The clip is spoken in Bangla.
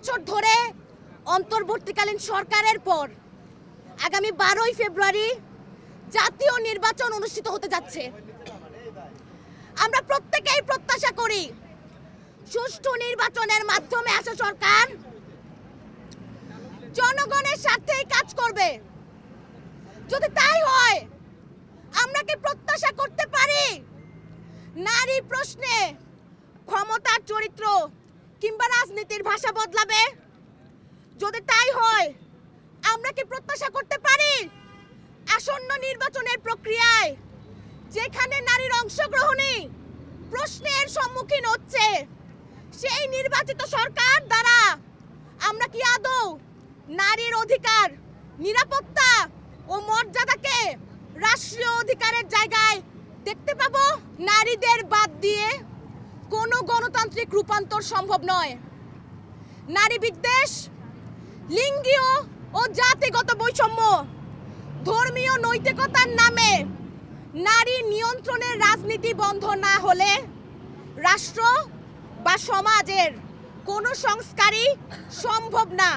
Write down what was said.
বছর ধরে অন্তর্বর্তীকালীন সরকারের পর আগামী 12ই ফেব্রুয়ারি জাতীয় নির্বাচন অনুষ্ঠিত হতে যাচ্ছে। আমরা প্রত্যেকেই প্রত্যাশা করি সুষ্ঠু নির্বাচনের মাধ্যমে আসা সরকার জনগণের স্বার্থেই কাজ করবে। যদি তাই হয়, আমরা কি প্রত্যাশা করতে পারি নারী প্রশ্নে ক্ষমতার চরিত্র কিংবা রাজনীতির ভাষা বদলাবে? যদি তাই হয়, আমরা কি প্রত্যাশা করতে পারি আসন্ন নির্বাচনের প্রক্রিয়ায় যেখানে নারীর অংশগ্রহণই প্রশ্নের সম্মুখীন হচ্ছে, সেই নির্বাচিত সরকার দ্বারা আমরা কি আদৌ নারীর অধিকার, নিরাপত্তা ও মর্যাদাকে রাষ্ট্রীয় অধিকারের জায়গায় দেখতে পাবো? নারীদের বাদ দিয়ে কোনো গণতান্ত্রিক রূপান্তর সম্ভব নয়। নারী বিদ্বেষ, লিঙ্গীয় ও জাতিগত বৈষম্য, ধর্মীয় নৈতিকতার নামে নারী নিয়ন্ত্রণের রাজনীতি বন্ধ না হলে রাষ্ট্র বা সমাজের কোনো সংস্কারই সম্ভব না।